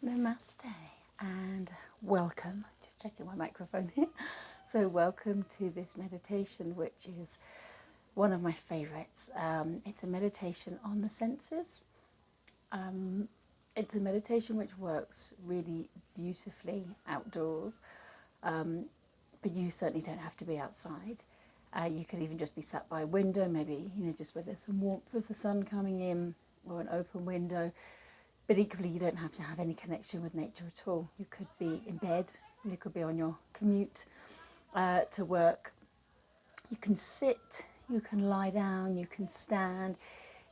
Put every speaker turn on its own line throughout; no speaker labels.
Namaste and welcome. Just checking my microphone here. So, welcome to this meditation, which is one of my favorites. It's a meditation on the senses. It's a meditation which works really beautifully outdoors, but you certainly don't have to be outside. You could even just be sat by a window, maybe just where there's some warmth of the sun coming in, or an open window. But equally, you don't have to have any connection with nature at all. You could be in bed, you could be on your commute to work. You can sit, you can lie down, you can stand.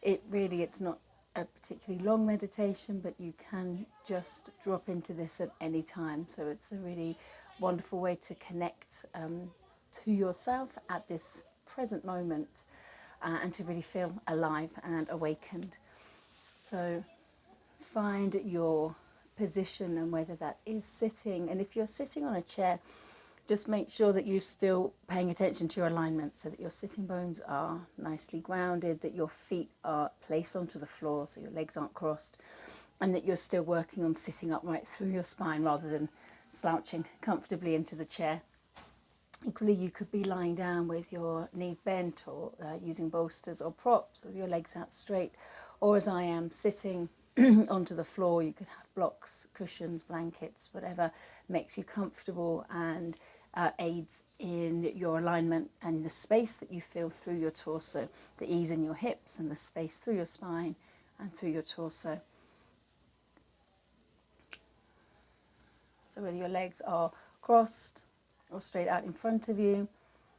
It's not a particularly long meditation, but you can just drop into this at any time. So it's a really wonderful way to connect to yourself at this present moment and to really feel alive and awakened. So find your position and whether that is sitting. And if you're sitting on a chair, just make sure that you're still paying attention to your alignment so that your sitting bones are nicely grounded, that your feet are placed onto the floor so your legs aren't crossed, and that you're still working on sitting upright through your spine rather than slouching comfortably into the chair. Equally, you could be lying down with your knees bent or using bolsters or props with your legs out straight, or as I am, sitting onto the floor. You could have blocks, cushions, blankets, whatever makes you comfortable and aids in your alignment and the space that you feel through your torso, the ease in your hips and the space through your spine and through your torso. So whether your legs are crossed or straight out in front of you,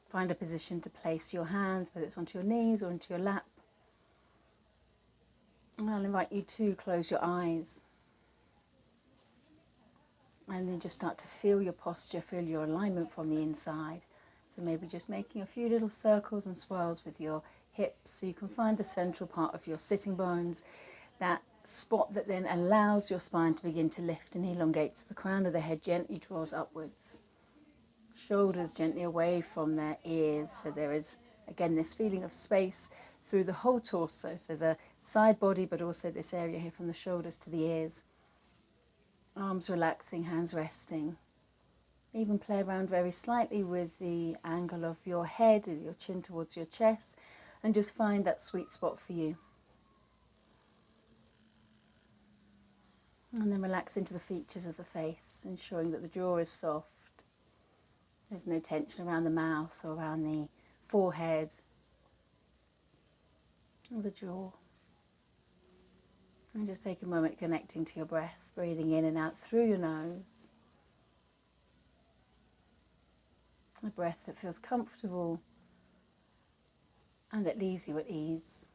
find a position to place your hands, whether it's onto your knees or into your lap. And I'll invite you to close your eyes and then just start to feel your posture, feel your alignment from the inside. So maybe just making a few little circles and swirls with your hips so you can find the central part of your sitting bones, that spot that then allows your spine to begin to lift and elongate. So the crown of the head gently draws upwards, shoulders gently away from their ears. So there is, again, this feeling of space through the whole torso, so the side body, but also this area here from the shoulders to the ears. Arms relaxing, hands resting. Even play around very slightly with the angle of your head and your chin towards your chest, and just find that sweet spot for you. And then relax into the features of the face, ensuring that the jaw is soft. There's no tension around the mouth or around the forehead or the jaw. And just take a moment connecting to your breath, breathing in and out through your nose. A breath that feels comfortable and that leaves you at ease.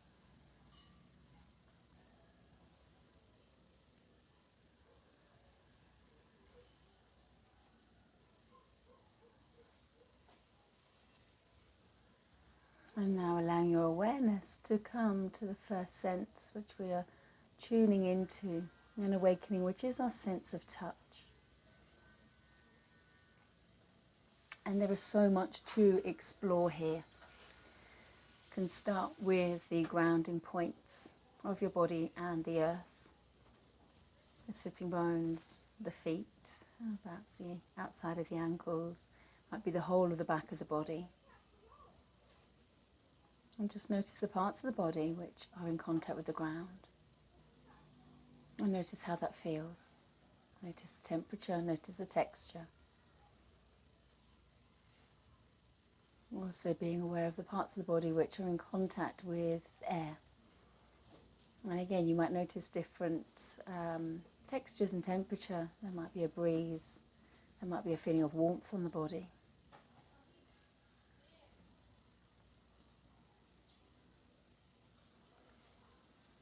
And now allowing your awareness to come to the first sense, which we are tuning into and awakening, which is our sense of touch. And there is so much to explore here. You can start with the grounding points of your body and the earth, the sitting bones, the feet, perhaps the outside of the ankles, might be the whole of the back of the body. And just notice the parts of the body which are in contact with the ground. And notice how that feels. Notice the temperature, notice the texture. Also being aware of the parts of the body which are in contact with air. And again, you might notice different textures and temperature. There might be a breeze. There might be a feeling of warmth on the body.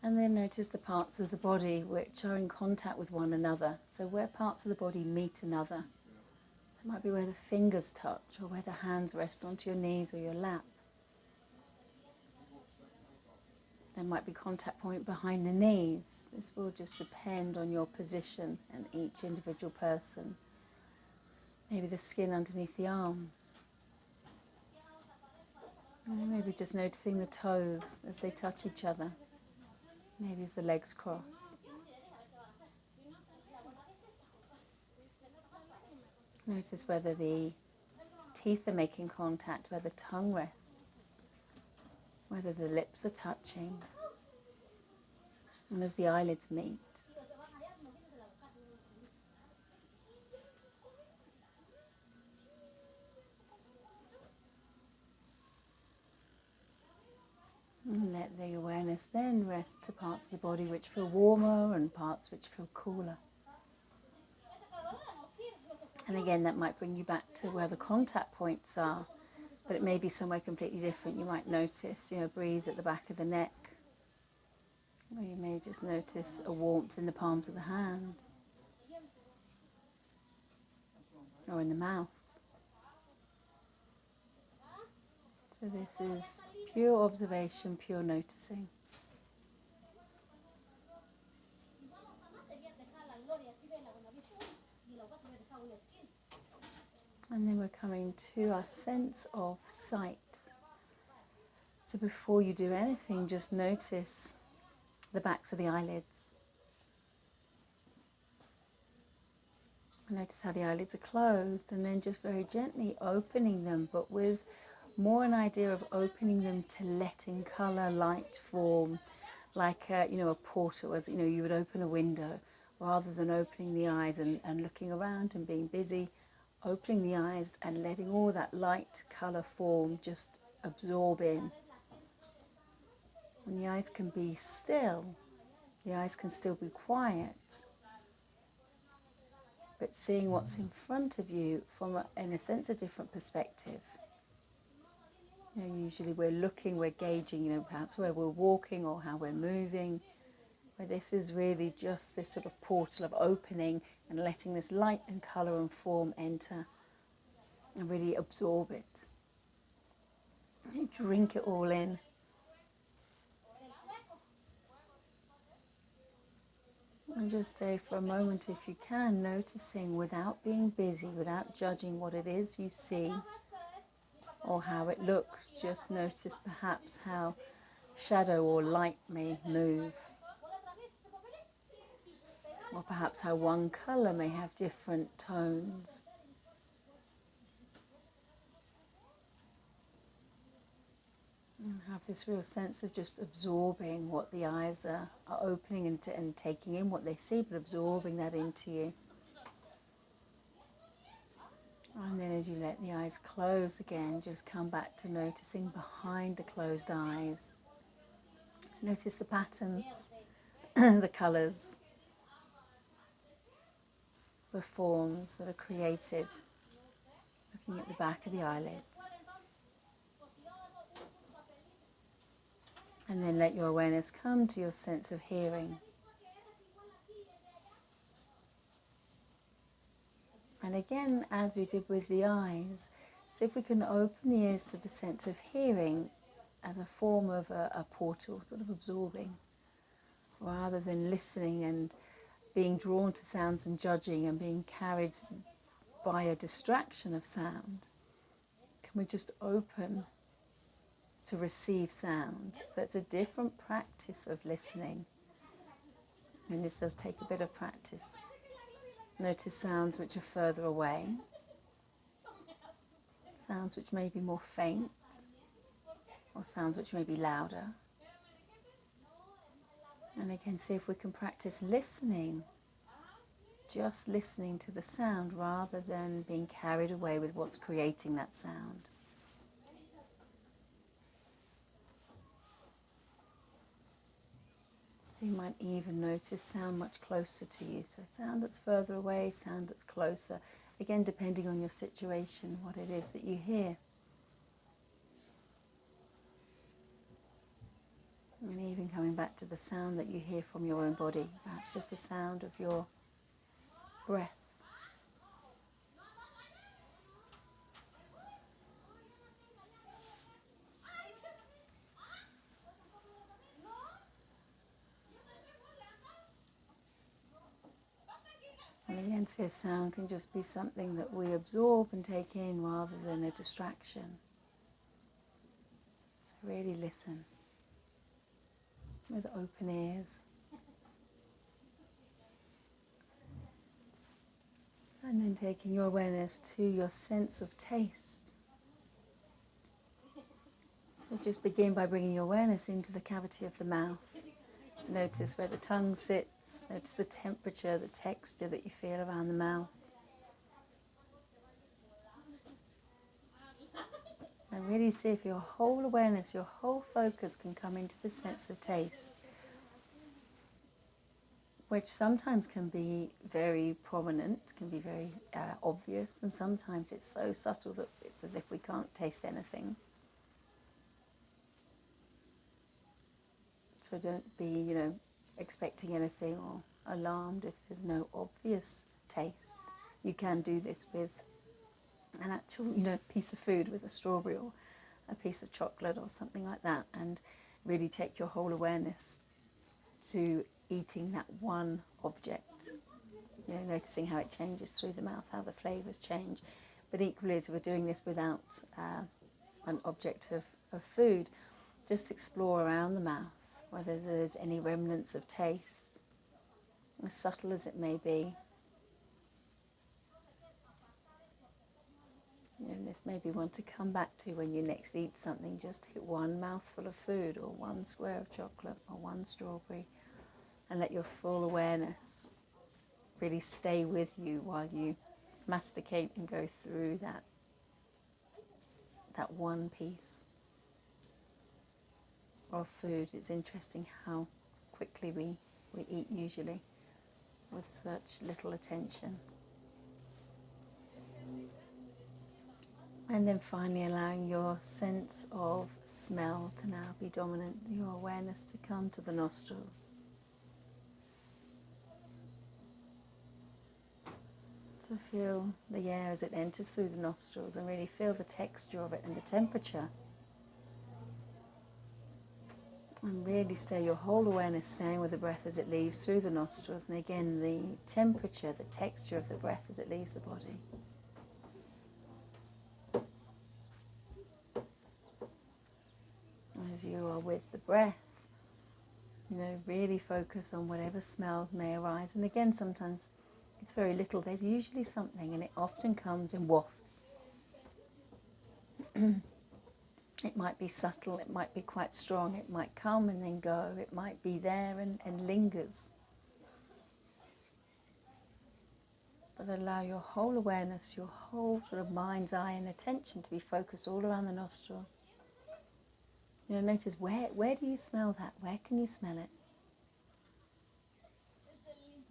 And then notice the parts of the body which are in contact with one another. So where parts of the body meet another. So it might be where the fingers touch or where the hands rest onto your knees or your lap. There might be contact point behind the knees. This will just depend on your position and each individual person. Maybe the skin underneath the arms. Or maybe just noticing the toes as they touch each other. Maybe as the legs cross. Notice whether the teeth are making contact, where the tongue rests, whether the lips are touching, and as the eyelids meet. And let the awareness then rest to parts of the body which feel warmer and parts which feel cooler. And again, that might bring you back to where the contact points are, but it may be somewhere completely different. You might notice, a breeze at the back of the neck, or you may just notice a warmth in the palms of the hands, or in the mouth. So this is pure observation, pure noticing. And then we're coming to our sense of sight. So before you do anything, just notice the backs of the eyelids. Notice how the eyelids are closed, and then just very gently opening them, but with more an idea of opening them to letting colour, light form, like a portal, as you would open a window, rather than opening the eyes and looking around and being busy, opening the eyes and letting all that light, colour, form just absorb in. And the eyes can be still, the eyes can still be quiet, but seeing what's in front of you from, in a sense, a different perspective. Usually we're looking, we're gauging, perhaps where we're walking or how we're moving. But this is really just this sort of portal of opening and letting this light and colour and form enter and really absorb it. You drink it all in. And just stay for a moment, if you can, noticing without being busy, without judging what it is you see or how it looks. Just notice perhaps how shadow or light may move, or perhaps how one colour may have different tones. And have this real sense of just absorbing what the eyes are opening and taking in what they see, but absorbing that into you. And then as you let the eyes close again, just come back to noticing behind the closed eyes. Notice the patterns, the colours, the forms that are created, looking at the back of the eyelids. And then let your awareness come to your sense of hearing. And again, as we did with the eyes, see if we can open the ears to the sense of hearing as a form of a portal, sort of absorbing, rather than listening and being drawn to sounds and judging and being carried by a distraction of sound. Can we just open to receive sound? So it's a different practice of listening. And this does take a bit of practice. Notice sounds which are further away, sounds which may be more faint, or sounds which may be louder. And again, see if we can practice listening, just listening to the sound rather than being carried away with what's creating that sound. So you might even notice sound much closer to you. So sound that's further away, sound that's closer. Again, depending on your situation, what it is that you hear. And even coming back to the sound that you hear from your own body, perhaps just the sound of your breath. And again, see if sound can just be something that we absorb and take in rather than a distraction. So really listen with open ears. And then taking your awareness to your sense of taste. So just begin by bringing your awareness into the cavity of the mouth. Notice where the tongue sits, notice the temperature, the texture that you feel around the mouth. And really see if your whole awareness, your whole focus can come into the sense of taste, which sometimes can be very prominent, can be very obvious, and sometimes it's so subtle that it's as if we can't taste anything. So don't be, expecting anything or alarmed if there's no obvious taste. You can do this with an actual, piece of food, with a strawberry or a piece of chocolate or something like that, and really take your whole awareness to eating that one object. Noticing how it changes through the mouth, how the flavours change. But equally, as we're doing this without an object of food, just explore around the mouth, whether there's any remnants of taste, as subtle as it may be. This may be one to come back to when you next eat something. Just take one mouthful of food, or one square of chocolate, or one strawberry, and let your full awareness really stay with you while you masticate and go through that one piece of food. It's interesting how quickly we eat usually, with such little attention. And then finally allowing your sense of smell to now be dominant, your awareness to come to the nostrils. So feel the air as it enters through the nostrils, and really feel the texture of it and the temperature. And really stay your whole awareness staying with the breath as it leaves through the nostrils, and again the temperature, the texture of the breath as it leaves the body. As you are with the breath, really focus on whatever smells may arise. And again, sometimes it's very little. There's usually something, and it often comes in wafts. It might be subtle, it might be quite strong, it might come and then go, it might be there and lingers. But allow your whole awareness, your whole sort of mind's eye and attention to be focused all around the nostrils. Notice where do you smell that? Where can you smell it?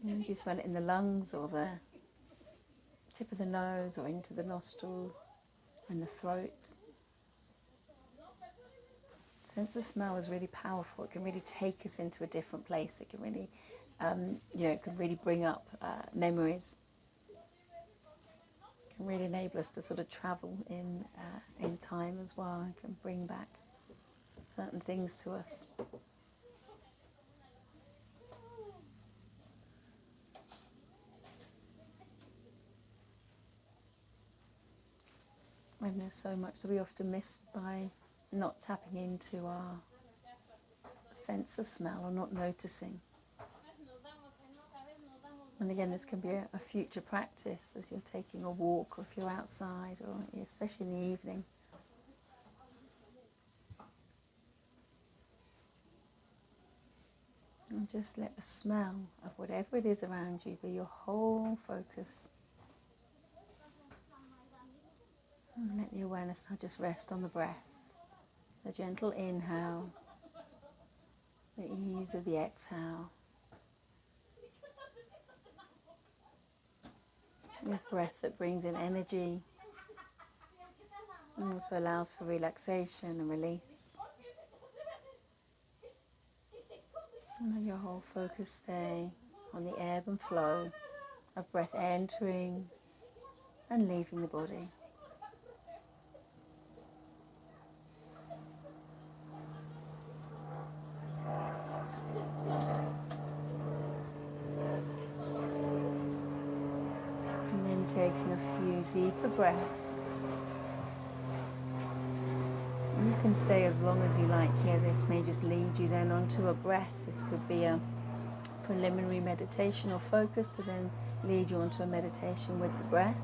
Do you smell it in the lungs, or the tip of the nose, or into the nostrils, or in the throat? Sense of smell is really powerful. It can really take us into a different place. It can really, it can really bring up memories. It can really enable us to sort of travel in time as well. It can bring back certain things to us. And there's so much that we often miss by not tapping into our sense of smell, or not noticing. And again, this can be a future practice as you're taking a walk, or if you're outside, or especially in the evening. And just let the smell of whatever it is around you be your whole focus. And let the awareness now just rest on the breath. The gentle inhale, the ease of the exhale. A breath that brings in energy and also allows for relaxation and release. And let your whole focus stay on the ebb and flow of breath entering and leaving the body. And then taking a few deeper breaths. You can stay as long as you like here. This may just lead you then onto a breath. This could be a preliminary meditation or focus to then lead you onto a meditation with the breath,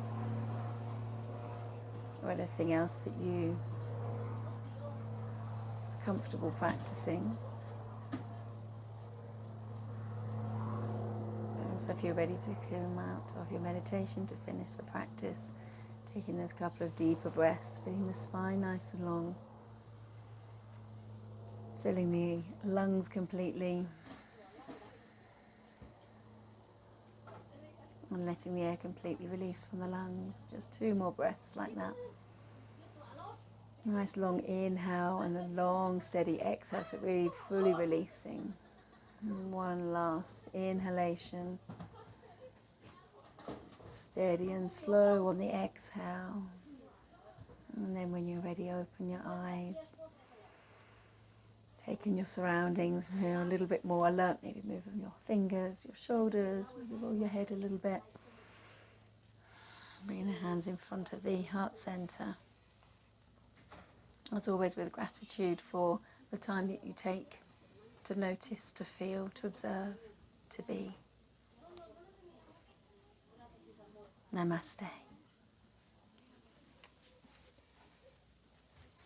or anything else that you are comfortable practicing. So if you're ready to come out of your meditation to finish the practice, taking those couple of deeper breaths, feeling the spine nice and long, filling the lungs completely, and letting the air completely release from the lungs. Just 2 more breaths like that. Nice long inhale and a long steady exhale, so really fully releasing. And 1 last inhalation. Steady and slow on the exhale. And then when you're ready, open your eyes. Taking your surroundings, feel a little bit more alert. Maybe moving your fingers, your shoulders, maybe roll your head a little bit. Bring the hands in front of the heart center. As always, with gratitude for the time that you take to notice, to feel, to observe, to be. Namaste.